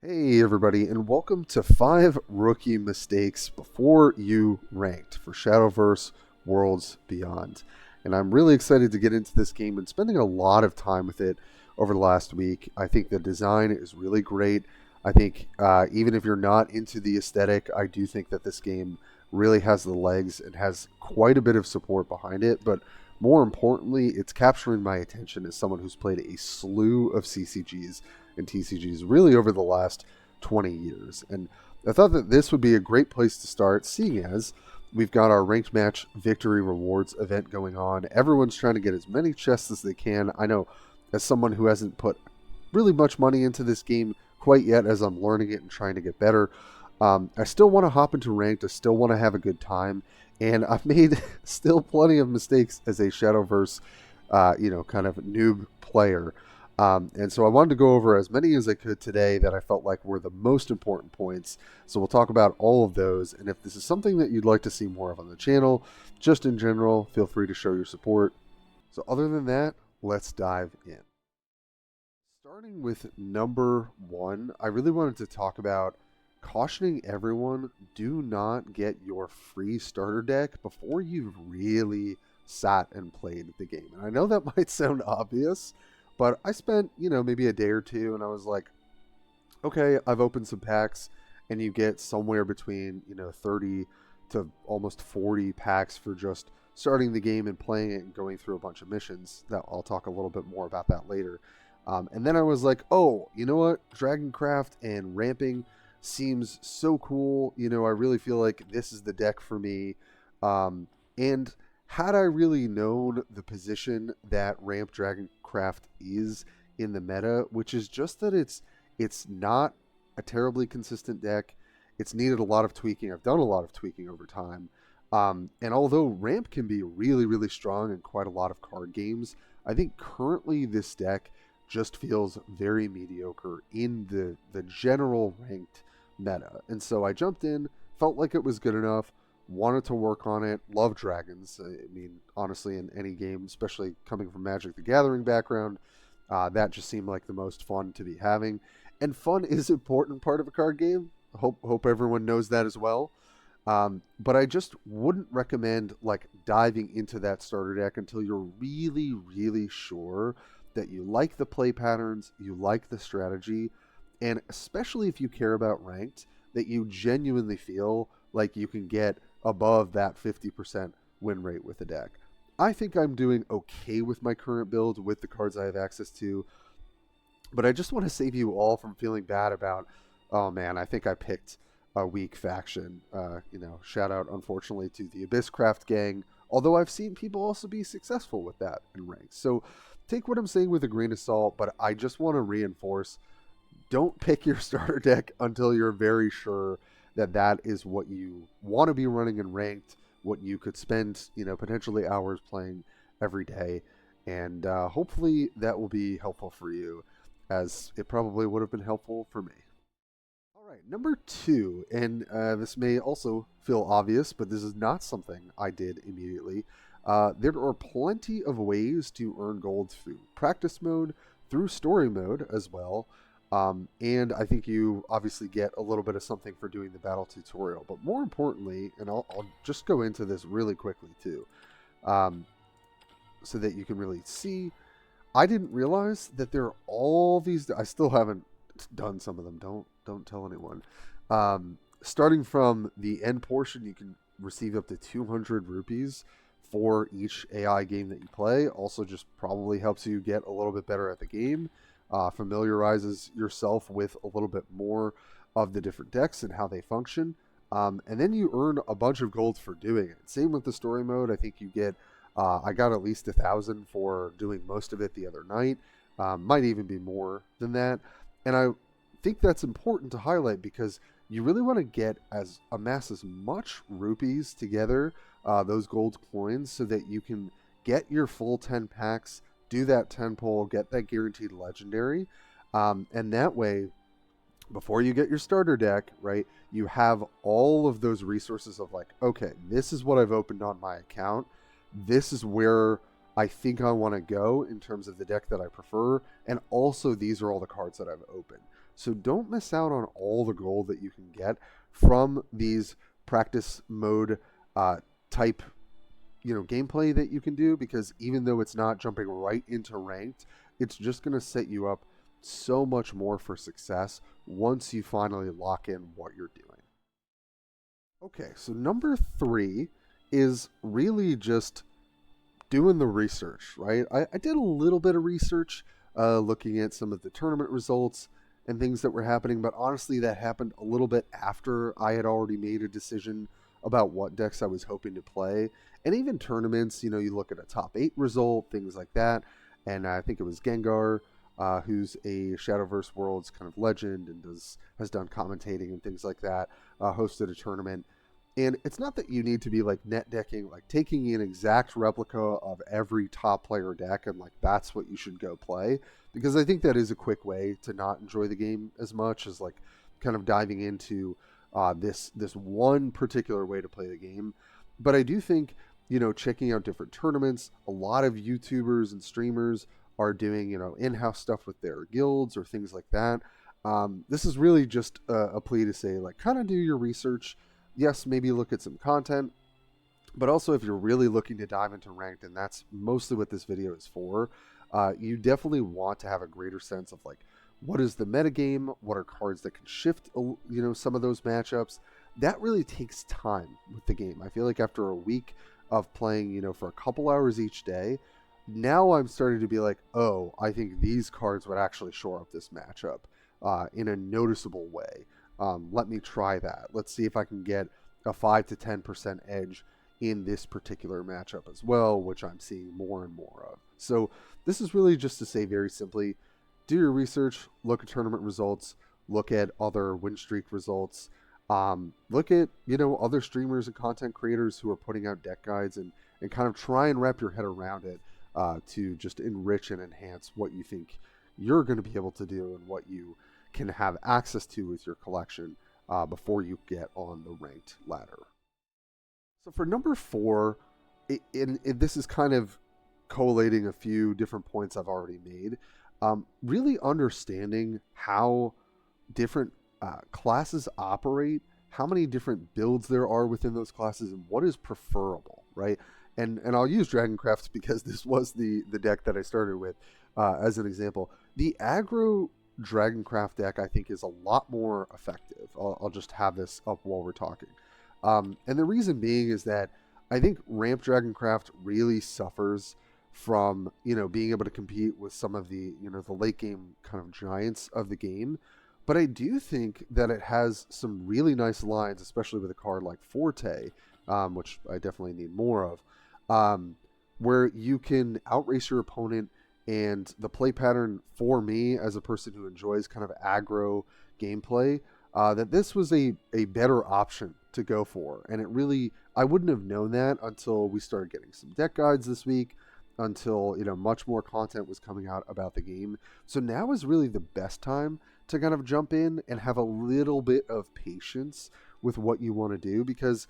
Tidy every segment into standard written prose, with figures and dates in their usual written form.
Hey everybody, and welcome to 5 Rookie Mistakes Before You Ranked for Shadowverse Worlds Beyond. And I'm really excited to get into this game and spending a lot of time with it over the last week. I think the design is really great. I think even if you're not into the aesthetic, I do think that this game really has the legs and has quite a bit of support behind it. But more importantly, it's capturing my attention as someone who's played a slew of CCGs and TCGs really over the last 20 years. And I thought that this would be a great place to start, seeing as we've got our ranked match victory rewards event going on. Everyone's trying to get as many chests as they can. I know, as someone who hasn't put really much money into this game quite yet, as I'm learning it and trying to get better, I still want to hop into ranked. I still want to have a good time. And I've made still plenty of mistakes as a Shadowverse, kind of noob player. And so I wanted to go over as many as I could today that I felt like were the most important points. So we'll talk about all of those. And if this is something that you'd like to see more of on the channel, just in general, feel free to show your support. So other than that, let's dive in. Starting with number 1, I really wanted to talk about cautioning everyone, do not get your free starter deck before you've really sat and played the game. And I know that might sound obvious, but I spent, maybe a day or two and I was like, okay, I've opened some packs, and you get somewhere between, 30 to almost 40 packs for just starting the game and playing it and going through a bunch of missions. That I'll talk a little bit more about that later. And then I was like, oh, you know what? Dragoncraft and ramping seems so cool. I really feel like this is the deck for me. And had I really known the position that Ramp Dragoncraft is in the meta, which is just that it's not a terribly consistent deck. It's needed a lot of tweaking. I've done a lot of tweaking over time. And although Ramp can be really, really strong in quite a lot of card games, I think currently this deck just feels very mediocre in the general ranked meta. And so I jumped in, felt like it was good enough, wanted to work on it, love dragons. I mean, honestly, in any game, especially coming from Magic the Gathering background, that just seemed like the most fun to be having. And fun is an important part of a card game. Hope everyone knows that as well. But I just wouldn't recommend like diving into that starter deck until you're really, really sure that you like the play patterns, you like the strategy, and especially if you care about ranked, that you genuinely feel like you can get above that 50% win rate with the deck. I think I'm doing okay with my current build with the cards I have access to, but I just want to save you all from feeling bad about, oh man, I think I picked a weak faction. Shout out, unfortunately, to the Abysscraft gang, although I've seen people also be successful with that in ranks. So take what I'm saying with a grain of salt, but I just want to reinforce, don't pick your starter deck until you're very sure that that is what you want to be running in ranked, what you could spend, potentially hours playing every day. And hopefully that will be helpful for you, as it probably would have been helpful for me. All right, number 2, and this may also feel obvious, but this is not something I did immediately. There are plenty of ways to earn gold through practice mode, through story mode as well. And I think you obviously get a little bit of something for doing the battle tutorial. But more importantly, and I'll just go into this really quickly too, so that you can really see, I didn't realize that there are all these. I still haven't done some of them. Don't tell anyone. Starting from the end portion, you can receive up to 200 rupees for each AI game that you play. Also, just probably helps you get a little bit better at the game. Familiarizes yourself with a little bit more of the different decks and how they function. And then you earn a bunch of gold for doing it. Same with the story mode. I think you get, I got at least 1,000 for doing most of it the other night. Might even be more than that. And I think that's important to highlight because you really want to amass as much rupees together, those gold coins, so that you can get your full 10 packs, do that 10 pull, get that guaranteed legendary. And that way, before you get your starter deck, right, you have all of those resources of like, okay, this is what I've opened on my account. This is where I think I want to go in terms of the deck that I prefer. And also, these are all the cards that I've opened. So don't miss out on all the gold that you can get from these practice mode type gameplay that you can do, because even though it's not jumping right into ranked, it's just going to set you up so much more for success once you finally lock in what you're doing. Okay, so number 3 is really just doing the research, right? I did a little bit of research looking at some of the tournament results and things that were happening, but honestly, that happened a little bit after I had already made a decision about what decks I was hoping to play. And even tournaments, you look at a top 8 result, things like that. And I think it was Gengar, who's a Shadowverse Worlds kind of legend and has done commentating and things like that, hosted a tournament. And it's not that you need to be like net decking, like taking an exact replica of every top player deck and like that's what you should go play, because I think that is a quick way to not enjoy the game as much as like kind of diving into this one particular way to play the game. But I do think, checking out different tournaments, a lot of YouTubers and streamers are doing, in-house stuff with their guilds or things like that. This is really just a plea to say, like, kind of do your research. Yes, maybe look at some content, but also if you're really looking to dive into ranked, and that's mostly what this video is for, you definitely want to have a greater sense of like, what is the metagame? What are cards that can shift, some of those matchups? That really takes time with the game. I feel like after a week of playing, for a couple hours each day, now I'm starting to be like, oh, I think these cards would actually shore up this matchup in a noticeable way. Let me try that. Let's see if I can get a 5 to 10% edge in this particular matchup as well, which I'm seeing more and more of. So this is really just to say very simply, do your research, look at tournament results, look at other win streak results, look at, other streamers and content creators who are putting out deck guides, and kind of try and wrap your head around it to just enrich and enhance what you think you're going to be able to do and what you can have access to with your collection before you get on the ranked ladder. So for number 4, this is kind of collating a few different points I've already made. Really understanding how different classes operate, how many different builds there are within those classes, and what is preferable, right? And I'll use Dragoncraft because this was the deck that I started with as an example. The aggro Dragoncraft deck, I think, is a lot more effective. I'll just have this up while we're talking. And the reason being is that I think Ramp Dragoncraft really suffers from, being able to compete with some of the, the late game kind of giants of the game. But I do think that it has some really nice lines, especially with a card like Forte, which I definitely need more of, where you can outrace your opponent. And the play pattern for me, as a person who enjoys kind of aggro gameplay, that this was a better option to go for. And it really, I wouldn't have known that until we started getting some deck guides this week, until, much more content was coming out about the game. So now is really the best time to kind of jump in and have a little bit of patience with what you want to do, because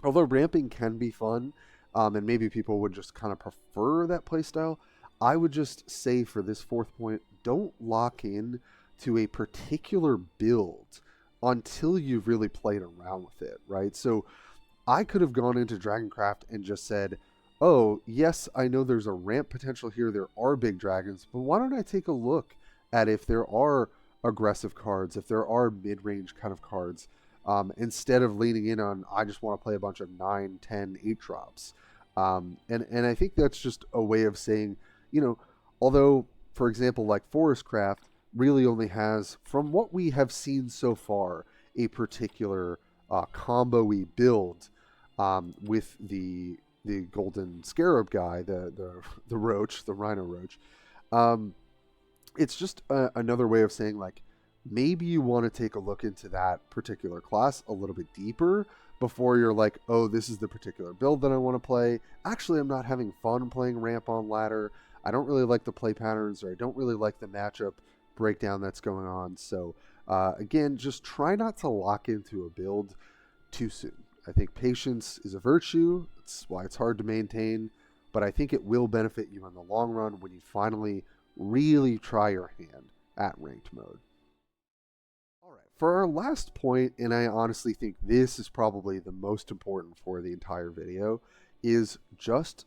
although ramping can be fun, and maybe people would just kind of prefer that playstyle, I would just say for this 4th point, don't lock in to a particular build until you've really played around with it, right? So I could have gone into Dragoncraft and just said, oh, yes, I know there's a ramp potential here. There are big dragons, but why don't I take a look at if there are aggressive cards, if there are mid-range kind of cards, instead of leaning in on, I just want to play a bunch of 9, 10, 8 drops. And I think that's just a way of saying, although, for example, like Forestcraft really only has, from what we have seen so far, a particular combo-y build with the golden scarab guy, the roach, the rhino roach. It's just another way of saying, like, maybe you want to take a look into that particular class a little bit deeper before you're like, oh, this is the particular build that I want to play. Actually, I'm not having fun playing ramp on ladder. I don't really like the play patterns, or I don't really like the matchup breakdown that's going on. So again, just try not to lock into a build too soon. I think patience is a virtue. It's why it's hard to maintain, but I think it will benefit you in the long run when you finally really try your hand at ranked mode. For our last point, and I honestly think this is probably the most important for the entire video, is just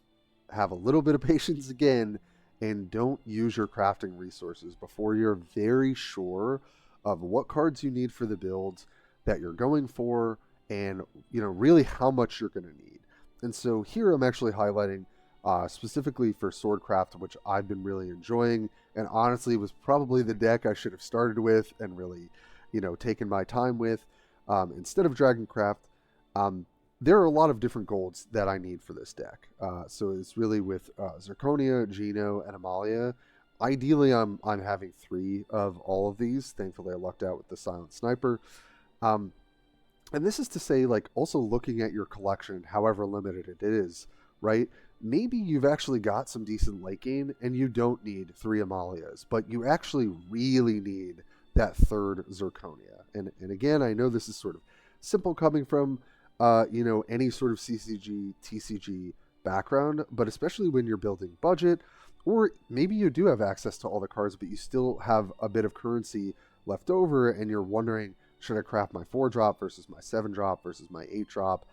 have a little bit of patience again and don't use your crafting resources before you're very sure of what cards you need for the builds that you're going for, and really how much you're going to need. And so here I'm actually highlighting specifically for Swordcraft, which I've been really enjoying, and honestly was probably the deck I should have started with and really taken my time with instead of Dragoncraft. There are a lot of different golds that I need for this deck. So it's really with Zirconia, Geno, and Amalia. Ideally, I'm having 3 of all of these. Thankfully, I lucked out with the Silent Sniper. And this is to say, like, also looking at your collection, however limited it is, right? Maybe you've actually got some decent late game and you don't need 3 Amalias, but you actually really need that 3rd Zirconia. And again, I know this is sort of simple coming from any sort of CCG, TCG background, but especially when you're building budget, or maybe you do have access to all the cards, but you still have a bit of currency left over and you're wondering, should I craft my 4-drop versus my 7-drop versus my 8-drop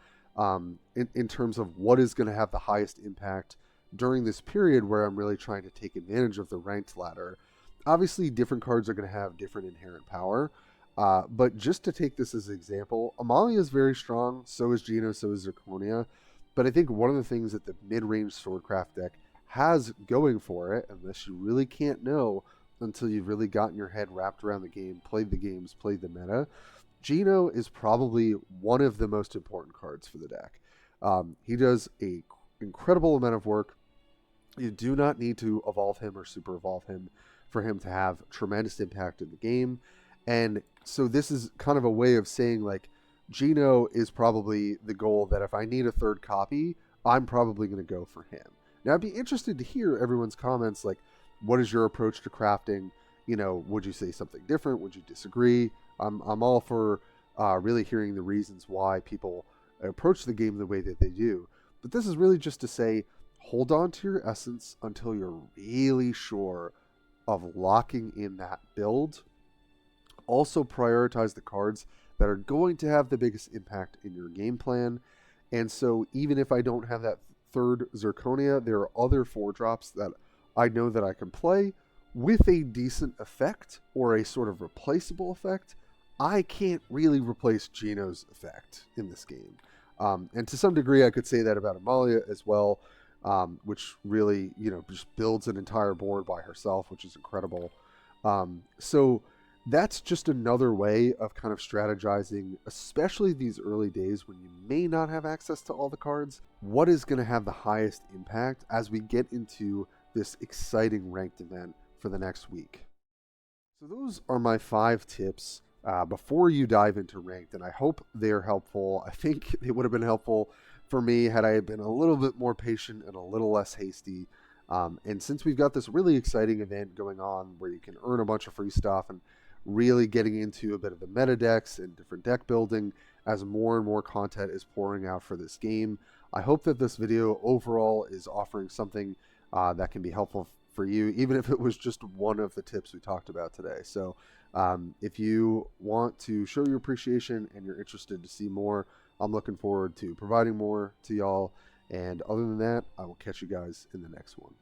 in terms of what is going to have the highest impact during this period where I'm really trying to take advantage of the ranked ladder. Obviously, different cards are going to have different inherent power. But just to take this as an example, Amalia is very strong, so is Geno, so is Zirconia. But I think one of the things that the mid-range Swordcraft deck has going for it, and this you really can't know until you've really gotten your head wrapped around the game, played the games, played the meta, Geno is probably one of the most important cards for the deck. He does an incredible amount of work. You do not need to evolve him or super evolve him for him to have tremendous impact in the game. And so this is kind of a way of saying, like, Geno is probably the goal that if I need a 3rd copy, I'm probably going to go for him. Now, I'd be interested to hear everyone's comments, like, what is your approach to crafting? Would you say something different? Would you disagree? I'm all for really hearing the reasons why people approach the game the way that they do. But this is really just to say, hold on to your essence until you're really sure of locking in that build. Also prioritize the cards that are going to have the biggest impact in your game plan. And so even if I don't have that 3rd Zirconia, there are other 4-drops that I know that I can play with a decent effect or a sort of replaceable effect. I can't really replace Geno's effect in this game. And to some degree, I could say that about Amalia as well, which really, just builds an entire board by herself, which is incredible. So that's just another way of kind of strategizing, especially these early days when you may not have access to all the cards, what is going to have the highest impact as we get into this exciting ranked event for the next week. So those are my 5 tips before you dive into ranked, and I hope they're helpful. I think they would have been helpful for me had I been a little bit more patient and a little less hasty. And since we've got this really exciting event going on where you can earn a bunch of free stuff and really getting into a bit of the meta decks and different deck building as more and more content is pouring out for this game, I hope that this video overall is offering something that can be helpful for you, even if it was just one of the tips we talked about today. So if you want to show your appreciation and you're interested to see more, I'm looking forward to providing more to y'all. And other than that, I will catch you guys in the next one.